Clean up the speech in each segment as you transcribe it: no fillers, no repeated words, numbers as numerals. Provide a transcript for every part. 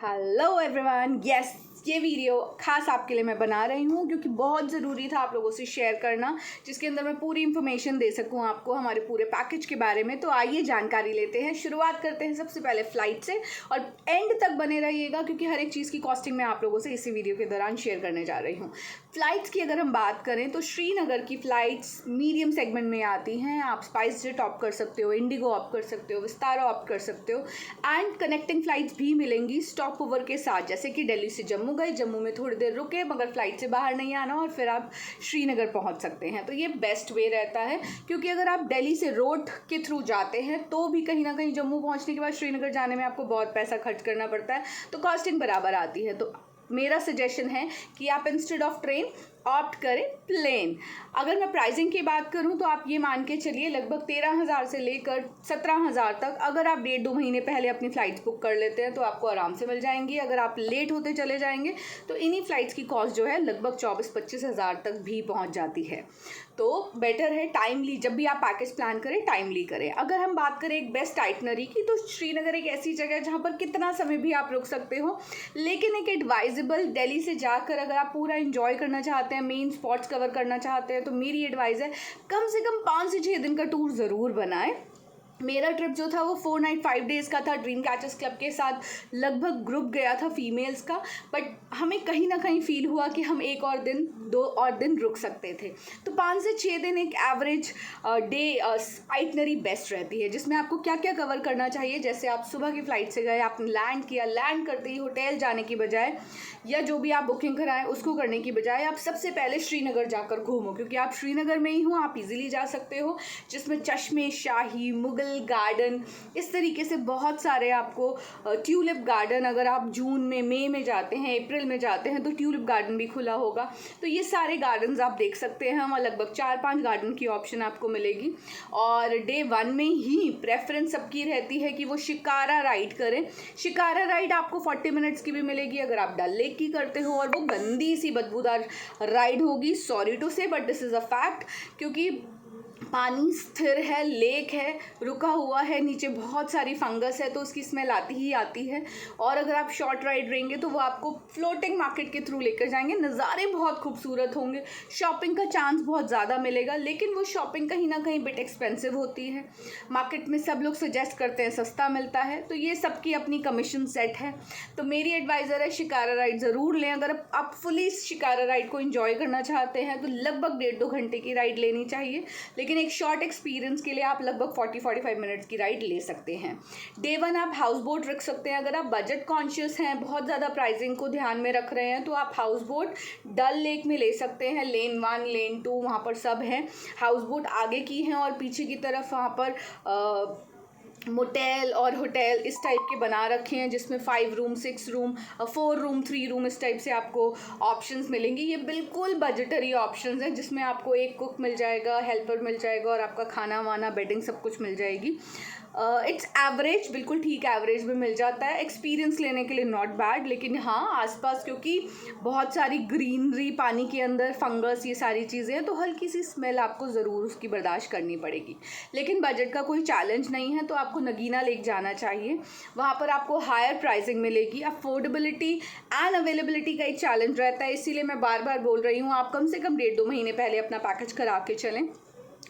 Hello everyone, yes ये video खास आपके लिए मैं बना रही हूँ क्योंकि बहुत ज़रूरी था आप लोगों से शेयर करना, जिसके अंदर मैं पूरी इन्फॉर्मेशन दे सकूँ आपको हमारे पूरे पैकेज के बारे में। तो आइए जानकारी लेते हैं। शुरुआत करते हैं सबसे पहले फ़्लाइट से और एंड तक बने रहिएगा क्योंकि हर एक चीज़ की कॉस्टिंग मैं आप लोगों से इसी वीडियो के दौरान शेयर करने जा रही हूँ। फ़्लाइट्स की अगर हम बात करें तो श्रीनगर की फ़्लाइट्स मीडियम सेगमेंट में आती हैं। आप स्पाइस जेट ऑप्ट कर सकते हो, इंडिगो ऑप्ट कर सकते हो, विस्तारा ऑप्ट कर सकते हो एंड कनेक्टिंग फ़्लाइट्स भी मिलेंगी स्टॉप ओवर के साथ, जैसे कि दिल्ली से जम्मू गए, जम्मू में थोड़ी देर रुके मगर फ़्लाइट से बाहर नहीं आना और फिर आप श्रीनगर पहुंच सकते हैं। तो ये बेस्ट वे रहता है क्योंकि अगर आप दिल्ली से रोड के थ्रू जाते हैं तो भी कहीं ना कहीं जम्मू पहुंचने के बाद श्रीनगर जाने में आपको बहुत पैसा खर्च करना पड़ता है, तो कॉस्टिंग बराबर आती है। तो मेरा सजेशन है कि आप इंस्टेड ऑफ ट्रेन ऑप्ट करें प्लेन। अगर मैं प्राइसिंग की बात करूं तो आप ये मान के चलिए लगभग 13,000 से लेकर 17,000 तक अगर आप 1.5-2 महीने पहले अपनी फ़्लाइट्स बुक कर लेते हैं तो आपको आराम से मिल जाएंगी। अगर आप लेट होते चले जाएंगे तो इन्हीं फ़्लाइट्स की कॉस्ट जो है लगभग 24-25 हज़ार तक भी पहुंच जाती है। तो बेटर है टाइमली, जब भी आप पैकेज प्लान करें टाइमली करें। अगर हम बात करें एक बेस्ट आइटनरी की तो श्रीनगर एक ऐसी जगह है जहाँ पर कितना समय भी आप रुक सकते हो, लेकिन एक एडवाइजेबल दिल्ली से जाकर अगर आप पूरा इंजॉय करना चाहते हैं, मेन स्पॉट्स कवर करना चाहते हैं तो मेरी एडवाइस है कम से कम 5 से 6 दिन का टूर ज़रूर बनाएं। मेरा ट्रिप जो था वो 4 नाइट 5 डेज़ का था। ड्रीम कैचर्स क्लब के साथ लगभग ग्रुप गया था फीमेल्स का, बट हमें कहीं ना कहीं फील हुआ कि हम 2 और दिन रुक सकते थे। तो 5 से 6 दिन एक एवरेज डे आइटनरी बेस्ट रहती है, जिसमें आपको क्या क्या कवर करना चाहिए। जैसे आप सुबह की फ़्लाइट से गए, आपने लैंड किया, लैंड करते ही होटल जाने की बजाय या जो भी आप बुकिंग कराएं उसको करने की बजाय आप सबसे पहले श्रीनगर जाकर घूमो, क्योंकि आप श्रीनगर में ही हो, आप इजीली जा सकते हो, जिसमें चश्मे शाही, मुगल गार्डन, इस तरीके से बहुत सारे आपको ट्यूलिप गार्डन, अगर आप जून में, मई में जाते हैं, अप्रैल में जाते हैं तो ट्यूलिप गार्डन भी खुला होगा। तो ये सारे गार्डन्स आप देख सकते हैं। वहाँ लगभग 4-5 गार्डन की ऑप्शन आपको मिलेगी। और डे 1 में ही प्रेफरेंस सबकी रहती है कि वो शिकारा राइड करें। शिकारा राइड आपको 40 मिनट्स की भी मिलेगी अगर आप डल लेक की करते हो, और वो गंदी सी बदबूदार राइड होगी, सॉरी टू से but this is a fact, क्योंकि पानी स्थिर है, लेक है, रुका हुआ है, नीचे बहुत सारी फंगस है तो उसकी स्मेल आती ही आती है। और अगर आप शॉर्ट राइड रहेंगे तो वो आपको फ्लोटिंग मार्केट के थ्रू लेकर जाएंगे। नज़ारे बहुत खूबसूरत होंगे, शॉपिंग का चांस बहुत ज़्यादा मिलेगा, लेकिन वो शॉपिंग कहीं ना कहीं बिट एक्सपेंसिव होती है। मार्केट में सब लोग सजेस्ट करते हैं सस्ता मिलता है, तो ये सबकी अपनी कमीशन सेट है। तो मेरी एडवाइज़र है शिकारा राइड ज़रूर लें। अगर आप फुली शिकारा राइड को इन्जॉय करना चाहते हैं तो लगभग 1.5-2 घंटे की राइड लेनी चाहिए, लेकिन एक शॉर्ट एक्सपीरियंस के लिए आप लगभग 40-45 मिनट्स की राइड ले सकते हैं। डे 1 आप हाउस बोट रख सकते हैं। अगर आप बजट कॉन्शियस हैं, बहुत ज़्यादा प्राइसिंग को ध्यान में रख रहे हैं तो आप हाउस बोट डल लेक में ले सकते हैं। लेन 1, लेन 2 वहाँ पर सब हैं। हाउस बोट आगे की हैं और पीछे की तरफ वहाँ पर मोटेल और होटल इस टाइप के बना रखे हैं, जिसमें 5 रूम, 6 रूम, 4 रूम, 3 रूम, इस टाइप से आपको ऑप्शंस मिलेंगे। ये बिल्कुल बजटरी ऑप्शंस हैं जिसमें आपको एक कुक मिल जाएगा, हेल्पर मिल जाएगा और आपका खाना वाना, बेडिंग सब कुछ मिल जाएगी। इट्स एवरेज, बिल्कुल ठीक एवरेज में मिल जाता है। एक्सपीरियंस लेने के लिए नॉट बैड, लेकिन हाँ आसपास क्योंकि बहुत सारी ग्रीनरी, पानी के अंदर फंगस, ये सारी चीज़ें हैं तो हल्की सी स्मेल आपको ज़रूर उसकी बर्दाश्त करनी पड़ेगी। लेकिन बजट का कोई चैलेंज नहीं है तो आपको नगीना लेक जाना चाहिए। वहाँ पर आपको हायर प्राइसिंग मिलेगी। अफोर्डेबिलिटी एंड अवेलेबिलिटी का एक चैलेंज रहता है, इसीलिए मैं बार बार बोल रही हूँ आप कम से कम 1.5-2 महीने पहले अपना पैकेज करा के चलें।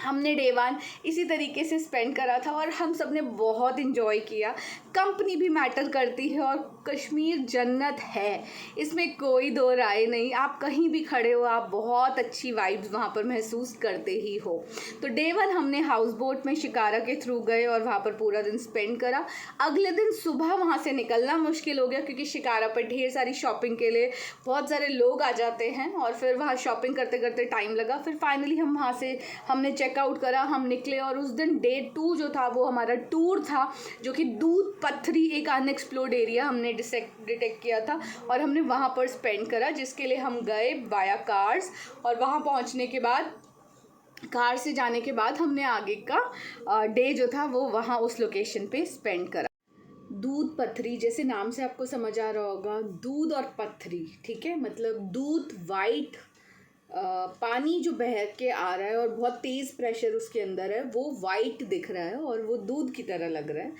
हमने डे 1 इसी तरीके से स्पेंड करा था और हम सब ने बहुत इन्जॉय किया। कंपनी भी मैटर करती है और कश्मीर जन्नत है, इसमें कोई दो राय नहीं। आप कहीं भी खड़े हो, आप बहुत अच्छी वाइब्स वहाँ पर महसूस करते ही हो। तो डे 1 हमने हाउस बोट में शिकारा के थ्रू गए और वहाँ पर पूरा दिन स्पेंड करा। अगले दिन सुबह वहाँ से निकलना मुश्किल हो गया क्योंकि शिकारा पर ढेर सारी शॉपिंग के लिए बहुत सारे लोग आ जाते हैं और फिर वहाँ शॉपिंग करते करते टाइम लगा। फिर फाइनली हम वहाँ से हमने चेकआउट करा, हम निकले और उस दिन डे 2 जो था वो हमारा टूर था, जो कि दूध पत्थरी एक अनएक्सप्लोर्ड एरिया हमने डिटेक्ट किया था और हमने वहाँ पर स्पेंड करा, जिसके लिए हम गए वाया कार्स। और वहाँ पहुँचने के बाद, कार से जाने के बाद हमने आगे का डे जो था वो वहाँ उस लोकेशन पे स्पेंड करा। दूध पत्थरी जैसे नाम से आपको समझ आ रहा होगा, दूध और पत्थरी, ठीक है, मतलब दूध वाइट पानी जो बह के आ रहा है और बहुत तेज़ प्रेशर उसके अंदर है, वो वाइट दिख रहा है और वो दूध की तरह लग रहा है।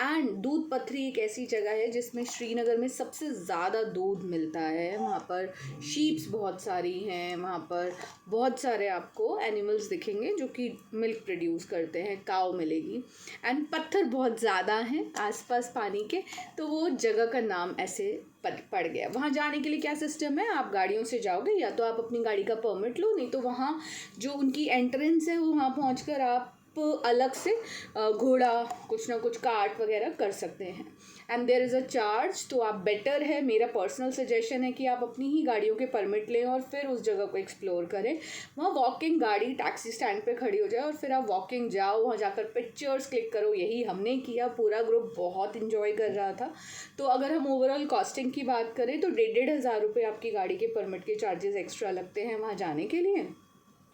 एंड दूध पथरी एक ऐसी जगह है जिसमें श्रीनगर में सबसे ज़्यादा दूध मिलता है। वहाँ पर शीप्स बहुत सारी हैं, वहाँ पर बहुत सारे आपको एनिमल्स दिखेंगे जो कि मिल्क प्रोड्यूस करते हैं, काव मिलेगी। एंड पत्थर बहुत ज़्यादा हैं आसपास पानी के, तो वो जगह का नाम ऐसे पड़ गया। वहाँ जाने के लिए क्या सिस्टम है, आप गाड़ियों से जाओगे या तो आप अपनी गाड़ी का परमिट लो, नहीं तो वहाँ जो उनकी एंट्रेंस है वहाँ पहुँच कर आप अलग से घोड़ा कुछ ना कुछ कार्ट वगैरह कर सकते हैं। And there is a charge, तो आप बेटर है, मेरा पर्सनल सजेशन है कि आप अपनी ही गाड़ियों के परमिट लें और फिर उस जगह को एक्सप्लोर करें। वहाँ वॉकिंग गाड़ी टैक्सी स्टैंड पे खड़ी हो जाए और फिर आप वॉकिंग जाओ, वहाँ जाकर पिक्चर्स क्लिक करो। यही हमने किया, पूरा ग्रुप बहुत इन्जॉय कर रहा था। तो अगर हम ओवरऑल कॉस्टिंग की बात करें तो 1,500 रुपये आपकी गाड़ी के परमिट के चार्जेस एक्स्ट्रा लगते हैं वहाँ जाने के लिए,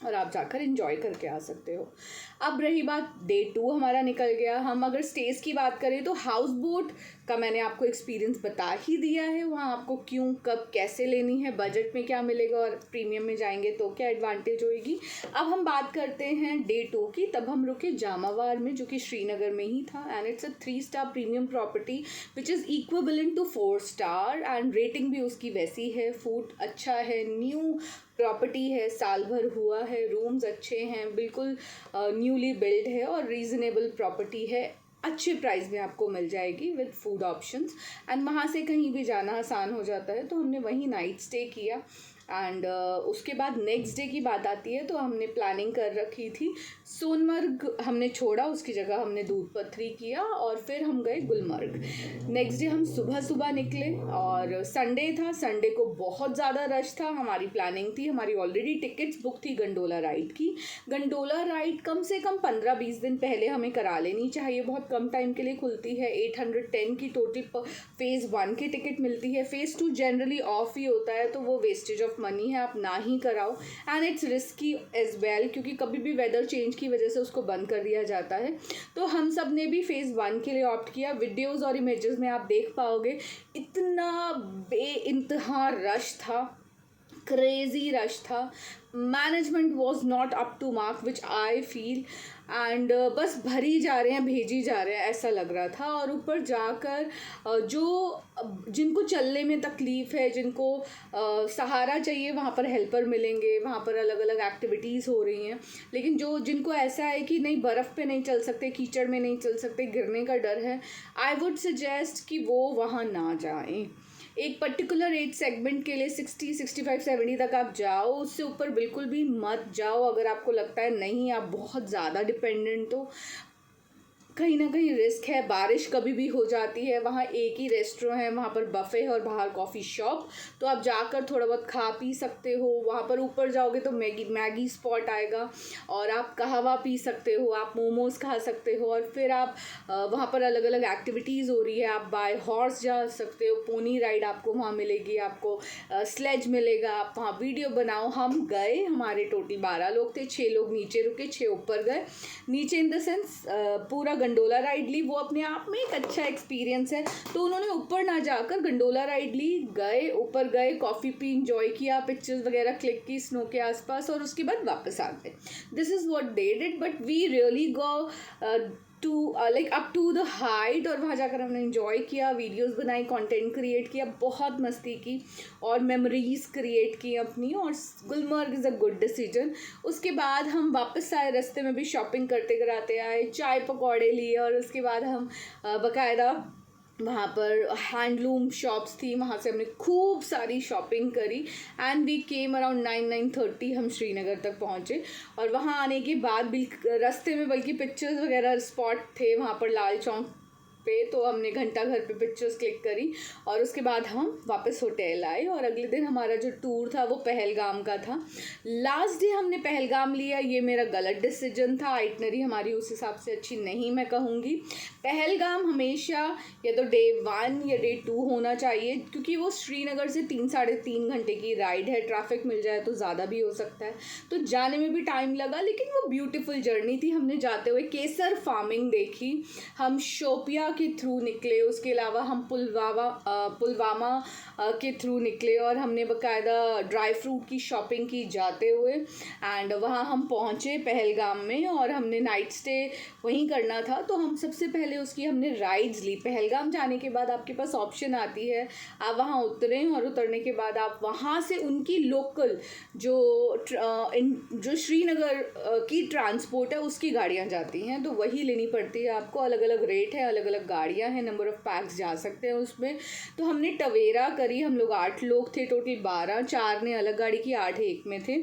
और आप जाकर एंजॉय करके आ सकते हो। अब रही बात, डे 2 हमारा निकल गया। हम अगर स्टेज की बात करें तो हाउस बोट का मैंने आपको एक्सपीरियंस बता ही दिया है, वहाँ आपको क्यों कब कैसे लेनी है, बजट में क्या मिलेगा और प्रीमियम में जाएंगे तो क्या एडवांटेज होएगी। अब हम बात करते हैं डे 2 की। तब हम रुके जामावार में, जो कि श्रीनगर में ही था। And it's a 3 star premium property which is equivalent to 4 star and rating भी उसकी वैसी है। फूड अच्छा है, न्यू प्रॉपर्टी है, साल भर हुआ है, रूम्स अच्छे हैं, बिल्कुल न्यूली बिल्ड है और रीज़नेबल प्रॉपर्टी है। अच्छे प्राइस में आपको मिल जाएगी विद फूड ऑप्शंस। एंड वहाँ से कहीं भी जाना आसान हो जाता है, तो हमने वहीं नाइट स्टे किया। एंड उसके बाद नेक्स्ट डे की बात आती है, तो हमने प्लानिंग कर रखी थी सोनमर्ग हमने छोड़ा, उसकी जगह हमने दूध पथरी किया और फिर हम गए गुलमर्ग। नेक्स्ट डे हम सुबह सुबह निकले और संडे था, संडे को बहुत ज़्यादा रश था। हमारी प्लानिंग थी, हमारी ऑलरेडी टिकट्स बुक थी गंडोला राइड की। गंडोला राइड कम से कम 15-20 दिन पहले हमें करा लेनी चाहिए, बहुत कम टाइम के लिए खुलती है। 810 की टोटल फ़ेज़ 1 की टिकट मिलती है। फ़ेज़ 2 जनरली ऑफ ही होता है, तो वो वेस्टेज ऑफ मनी है, आप ना ही कराओ। And it's risky as well, क्योंकि कभी भी वेदर चेंज की वजह से उसको बंद कर दिया जाता है। तो हम सब ने भी फ़ेज़ 1 के लिए ऑप्ट किया। वीडियोज़ और इमेजेस में आप देख पाओगे इतना बेइंतहा रश था, क्रेज़ी रश था। Management was not up to mark which I feel. And बस भरी जा रहे हैं, भेजी जा रहे हैं, ऐसा लग रहा था। और ऊपर जाकर जो जिनको चलने में तकलीफ़ है, जिनको सहारा चाहिए, वहाँ पर हेल्पर मिलेंगे, वहाँ पर अलग अलग एक्टिविटीज़ हो रही हैं। लेकिन जिनको ऐसा है कि नहीं, बर्फ़ पे नहीं चल सकते, कीचड़ में नहीं चल सकते, गिरने का डर है, आई वुड सजेस्ट कि वो वहाँ ना जाएं। एक पर्टिकुलर एज सेगमेंट के लिए 60, 65, 70 तक आप जाओ, उससे ऊपर बिल्कुल भी मत जाओ। अगर आपको लगता है नहीं आप बहुत ज़्यादा डिपेंडेंट हो, कहीं ना कहीं रिस्क है, बारिश कभी भी हो जाती है। वहाँ एक ही रेस्टोरेंट है, वहाँ पर बफ़े है और बाहर कॉफ़ी शॉप, तो आप जाकर थोड़ा बहुत खा पी सकते हो। वहाँ पर ऊपर जाओगे तो मैगी स्पॉट आएगा और आप कहवा पी सकते हो, आप मोमोज़ खा सकते हो। और फिर आप वहाँ पर अलग अलग एक्टिविटीज़ हो रही है, आप बाय हॉर्स जा सकते हो, पोनी राइड आपको वहाँ मिलेगी, आपको स्लेज मिलेगा, आप वहाँ वीडियो बनाओ। हम गए, हमारे टोटल 12 लोग थे, 6 लोग नीचे रुके, 6 ऊपर गए। नीचे इन द सेंस पूरा गंडोला राइड ली, वो अपने आप में एक अच्छा एक्सपीरियंस है। तो उन्होंने ऊपर ना जाकर गंडोला राइड ली, गए ऊपर, गए कॉफ़ी पी, इंजॉय किया, पिक्चर्स वगैरह क्लिक की स्नो के आसपास और उसके बाद वापस आ गए। This is what they did, but we really go to like up to the height. और वहाँ जाकर हमने इन्जॉय किया, वीडियोस बनाई, कंटेंट क्रिएट किया, बहुत मस्ती की और मेमोरीज़ क्रिएट की अपनी। और Gulmarg is a good decision. उसके बाद हम वापस आए, रास्ते में भी शॉपिंग करते कराते आए, चाय पकौड़े लिए और उसके बाद हम बाकायदा वहाँ पर हैंडलूम शॉप्स थी, वहाँ से हमने खूब सारी शॉपिंग करी। एंड वी केम अराउंड 9-9:30 हम श्रीनगर तक पहुँचे। और वहाँ आने के बाद भी रास्ते में बल्कि पिक्चर्स वगैरह स्पॉट थे वहाँ पर लाल चौक पे, तो हमने घंटा घर पे पिक्चर्स क्लिक करी और उसके बाद हम वापस होटल आए। और अगले दिन हमारा जो टूर था वो पहलगाम का था। लास्ट डे हमने पहलगाम लिया, ये मेरा गलत डिसीजन था, आइटनरी हमारी उस हिसाब से अच्छी नहीं मैं कहूँगी। पहलगाम हमेशा या तो डे 1 या डे 2 होना चाहिए, क्योंकि वो श्रीनगर से 3-3.5 घंटे की राइड है। ट्रैफिक मिल जाए तो ज़्यादा भी हो सकता है, तो जाने में भी टाइम लगा, लेकिन वो ब्यूटीफुल जर्नी थी। हमने जाते हुए केसर फार्मिंग देखी, हम शोपिया के थ्रू निकले, उसके अलावा हम पुलवामा के थ्रू निकले और हमने बाकायदा ड्राई फ्रूट की शॉपिंग की जाते हुए। एंड वहाँ हम पहुँचे पहलगाम में और हमने नाइट स्टे वहीं करना था, तो हम सबसे पहले उसकी हमने राइड्स ली। पहलगाम जाने के बाद आपके पास ऑप्शन आती है, आप वहाँ उतरें और उतरने के बाद आप वहाँ से उनकी लोकल जो श्रीनगर की ट्रांसपोर्ट है उसकी गाड़ियाँ जाती हैं, तो वही लेनी पड़ती है आपको। अलग अलग रेट है, अलग अलग गाड़ियाँ हैं, नंबर ऑफ़ पैक्स जा सकते हैं उसमें। तो हमने टवेरा करी, हम लोग 8 लोग थे टोटल, 12, 4 ने अलग गाड़ी की, 8 एक में थे।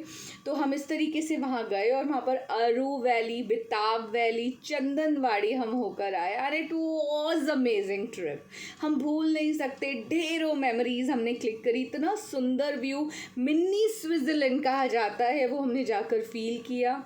तो हम इस तरीके से वहाँ गए और वहाँ पर अरू वैली, बेताब वैली, चंदनवाड़ी हम होकर आए। अरे इट वाज अमेजिंग ट्रिप, हम भूल नहीं सकते। ढेरों मेमोरीज हमने क्लिक करी, इतना सुंदर व्यू, मिनी स्विट्ज़रलैंड कहा जाता है वो हमने जाकर फील किया,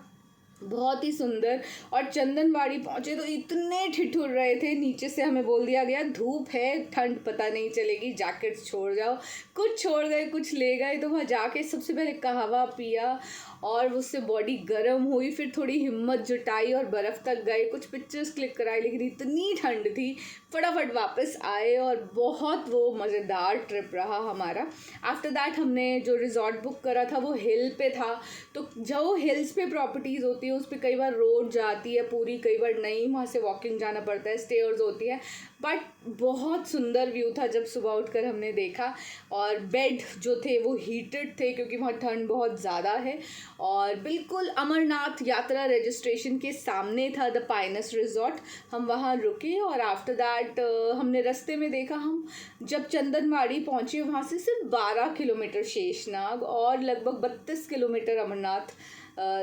बहुत ही सुंदर। और चंदनवाड़ी पहुँचे तो इतने ठिठुर रहे थे, नीचे से हमें बोल दिया गया धूप है, ठंड पता नहीं चलेगी, जैकेट्स छोड़ जाओ। कुछ छोड़ गए, कुछ ले गए। तो वहाँ जाके सबसे पहले कहवा पिया और उससे बॉडी गर्म हुई, फिर थोड़ी हिम्मत जुटाई और बर्फ़ तक गए, कुछ पिक्चर्स क्लिक कराई, लेकिन इतनी ठंड थी, फटाफट वापस आए और बहुत वो मज़ेदार ट्रिप रहा हमारा। आफ्टर दैट हमने जो रिजॉर्ट बुक करा था वो हिल पे था, तो जो हिल्स पे प्रॉपर्टीज़ होती है उस पर कई बार रोड जाती है पूरी, कई बार नहीं, वहाँ से वॉकिंग जाना पड़ता है, स्टेयर्स होती है, बट बहुत सुंदर व्यू था जब सुबह उठकर हमने देखा। और बेड जो थे वो हीटेड थे क्योंकि वहाँ ठंड बहुत ज़्यादा है। और बिल्कुल अमरनाथ यात्रा रजिस्ट्रेशन के सामने था द पाइनस रिजॉर्ट, हम वहाँ रुके। और आफ्टर दैट हमने रास्ते में देखा, हम जब चंदनवाड़ी पहुँचे वहाँ से सिर्फ 12 किलोमीटर शेषनाग और लगभग 32 किलोमीटर अमरनाथ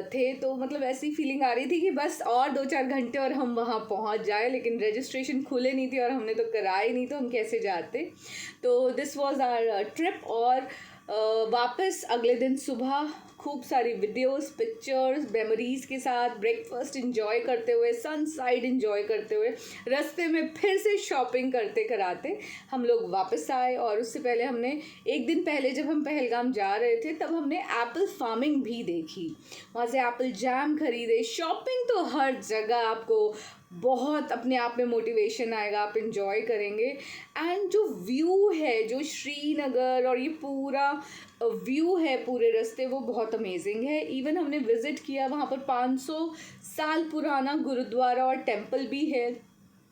थे। तो मतलब ऐसी फीलिंग आ रही थी कि बस और 2-4 घंटे और हम वहाँ पहुँच जाए, लेकिन रजिस्ट्रेशन खुले नहीं थी और हमने तो कराए नहीं, तो हम कैसे जाते। तो दिस वाज आवर ट्रिप। और वापस अगले दिन सुबह खूब सारी वीडियोस, पिक्चर्स, मेमोरीज़ के साथ ब्रेकफास्ट एंजॉय करते हुए, सनसाइड एंजॉय करते हुए, रास्ते में फिर से शॉपिंग करते कराते हम लोग वापस आए। और उससे पहले हमने एक दिन पहले जब हम पहलगाम जा रहे थे तब हमने एप्पल फार्मिंग भी देखी, वहाँ से एप्पल जैम खरीदे। शॉपिंग तो हर जगह आपको बहुत अपने आप में मोटिवेशन आएगा, आप इन्जॉय करेंगे। एंड जो व्यू है, जो श्रीनगर और ये पूरा व्यू है पूरे रास्ते, वो बहुत अमेजिंग है। इवन हमने विज़िट किया वहाँ पर 500 साल पुराना गुरुद्वारा और टेम्पल भी है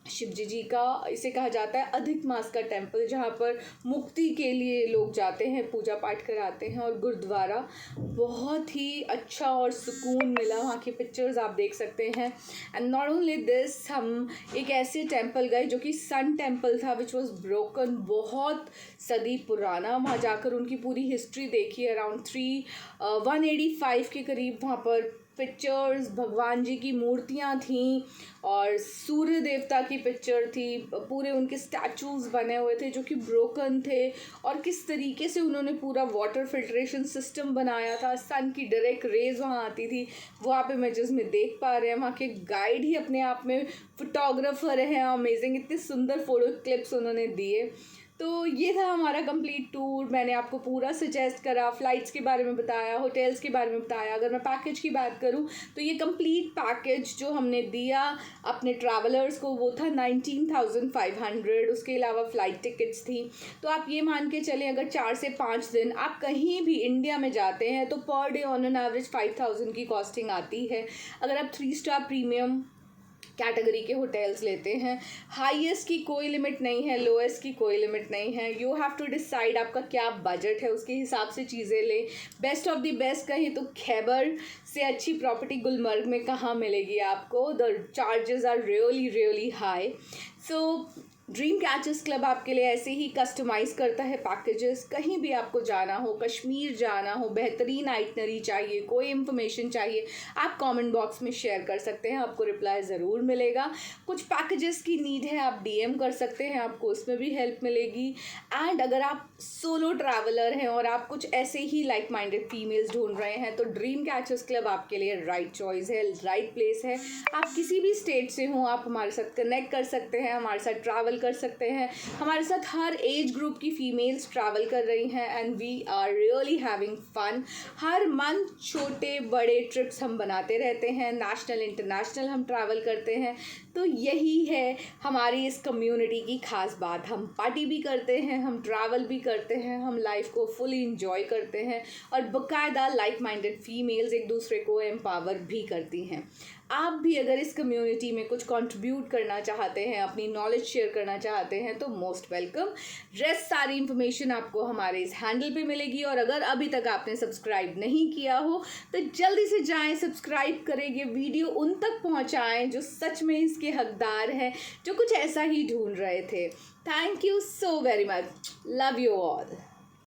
शिव जी का, इसे कहा जाता है अधिक मास का टेम्पल, जहाँ पर मुक्ति के लिए लोग जाते हैं, पूजा पाठ कराते हैं। और गुरुद्वारा बहुत ही अच्छा और सुकून मिला, वहाँ की पिक्चर्स आप देख सकते हैं। एंड नॉट ओनली दिस, हम एक ऐसे टेम्पल गए जो कि सन टेम्पल था विच वॉज ब्रोकन, बहुत सदी पुराना। वहाँ जाकर उनकी पूरी हिस्ट्री देखी, अराउंड 185 के करीब वहाँ पर पिक्चर्स, भगवान जी की मूर्तियाँ थीं और सूर्य देवता की पिक्चर थी, पूरे उनके स्टैचूज़ बने हुए थे जो कि ब्रोकन थे। और किस तरीके से उन्होंने पूरा वाटर फिल्ट्रेशन सिस्टम बनाया था, सन की डायरेक्ट रेज वहाँ आती थी, वो आप इमेजेस में देख पा रहे हैं। वहाँ के गाइड ही अपने आप में फोटोग्राफर हैं, अमेजिंग, इतने सुंदर फोटो क्लिप्स उन्होंने दिए। तो ये था हमारा कंप्लीट टूर। मैंने आपको पूरा सजेस्ट करा, फ़्लाइट्स के बारे में बताया, होटल्स के बारे में बताया। अगर मैं पैकेज की बात करूं तो ये कंप्लीट पैकेज जो हमने दिया अपने ट्रैवलर्स को वो था 19,500। उसके अलावा फ़्लाइट टिकट्स थी। तो आप ये मान के चलें अगर 4 से 5 दिन आप कहीं भी इंडिया में जाते हैं तो per day on an average 5,000 की कॉस्टिंग आती है। अगर आप 3 स्टार प्रीमियम कैटेगरी के होटल्स लेते हैं, हाईएस्ट की कोई लिमिट नहीं है, लोएस्ट की कोई लिमिट नहीं है। यू हैव टू डिसाइड आपका क्या बजट है, उसके हिसाब से चीज़ें लें। बेस्ट ऑफ द बेस्ट कहें तो खैबर से अच्छी प्रॉपर्टी गुलमर्ग में कहाँ मिलेगी आपको, the charges are really high. So dream catchers club आपके लिए ऐसे ही कस्टमाइज़ करता है पैकेजेस। कहीं भी आपको जाना हो, कश्मीर जाना हो, बेहतरीन आइटनरी चाहिए, कोई इन्फॉर्मेशन चाहिए, आप कमेंट बॉक्स में शेयर कर सकते हैं, आपको रिप्लाई ज़रूर मिलेगा। कुछ पैकेजेस की नीड है, आप डीएम कर सकते हैं, आपको उसमें भी हेल्प मिलेगी। एंड अगर आप सोलो ट्रैवलर हैं और आप कुछ ऐसे ही लाइक माइंडेड फीमेल्स ढूंढ रहे हैं तो ड्रीम कैचर्स क्लब आपके लिए राइट चॉइस है, राइट प्लेस है। आप किसी भी स्टेट से हों, आप हमारे साथ कनेक्ट कर सकते हैं, हमारे साथ ट्रैवल कर सकते हैं। हमारे साथ हर एज ग्रुप की फ़ीमेल्स ट्रैवल कर रही हैं and we are really having fun. हर मंथ छोटे बड़े ट्रिप्स हम बनाते रहते हैं, नेशनल इंटरनेशनल हम ट्रैवल करते हैं। तो यही है हमारी इस कम्युनिटी की ख़ास बात। हम पार्टी भी करते हैं, हम ट्रैवल भी करते हैं, हम लाइफ को फुली इंजॉय करते हैं और बाकायदा लाइक माइंडेड फीमेल्स एक दूसरे को एम्पावर भी करती हैं। आप भी अगर इस कम्युनिटी में कुछ कंट्रीब्यूट करना चाहते हैं, अपनी नॉलेज शेयर करना चाहते हैं तो मोस्ट वेलकम। रेस्ट सारी इन्फॉर्मेशन आपको हमारे इस हैंडल पे मिलेगी और अगर अभी तक आपने सब्सक्राइब नहीं किया हो तो जल्दी से जाएं, सब्सक्राइब करें, ये वीडियो उन तक पहुंचाएं जो सच में इसके हकदार हैं, जो कुछ ऐसा ही ढूंढ रहे थे। Thank you so very much. Love you all.